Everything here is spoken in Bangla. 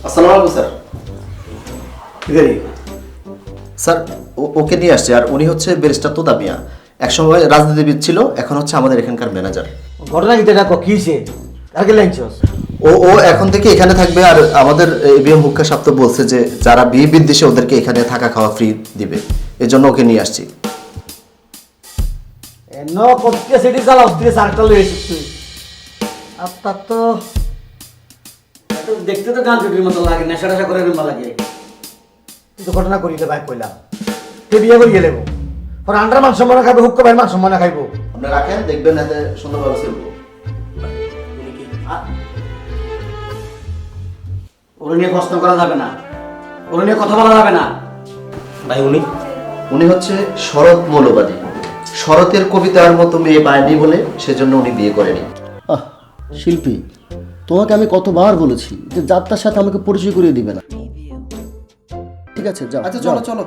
আসসালামু আলাইকুম স্যার। স্যার ওকে নিয়ে আসছে, আর উনি হচ্ছে ব্যারিস্টার তোতা মিয়া। একসময় রাজনীতিবিদ ছিল, এখন হচ্ছে আমাদের এখানকার ম্যানেজার। ঘটনা কিন্তু এটা কি হয়েছে? কাকে লাইনছস? ও এখন থেকে এখানে থাকবে, আর আমাদের এবিএম হুক্কা সাহেব তো বলছে যে যারা বিয়ে বিদ্বেষে ওদেরকে এখানে থাকা খাওয়া ফ্রি দিবে, এজন্য ওকে নিয়ে আসছি। ন কতকে সিটি চালাও তুই সার্কেল লয়ে এসেছিস তুই। আপনার তো দেখতে তো গান পিপির মতো লাগে, নেশা টেশা করে রুমা লাগে। কিন্তু ঘটনা করিলে ভাই কইলাম কে বিয়ে করি গেলে পরে আন্ডার মান সম্মান খাইবো, হুক্কা ভাই মান সম্মান খাইবো। আপনি রাখেন, দেখবেন এতে সুন্দরভাবে চলবো। ওর নিয়ে প্রশ্ন করা যাবে না, ওর নিয়ে কথা বলা যাবে না। ভাই উনি হচ্ছে শরৎ মৌলবাদী। শরতের কবিতার মতো মেয়ে পায়নি বলে সেজন্য উনি বিয়ে করেনি। শিল্পী, তোমাকে আমি কতবার বলেছি যে যাত্রার সাথে আমাকে পরিচয় করিয়ে দিবে না। ঠিক আছে, যাও। আচ্ছা চলো চলো।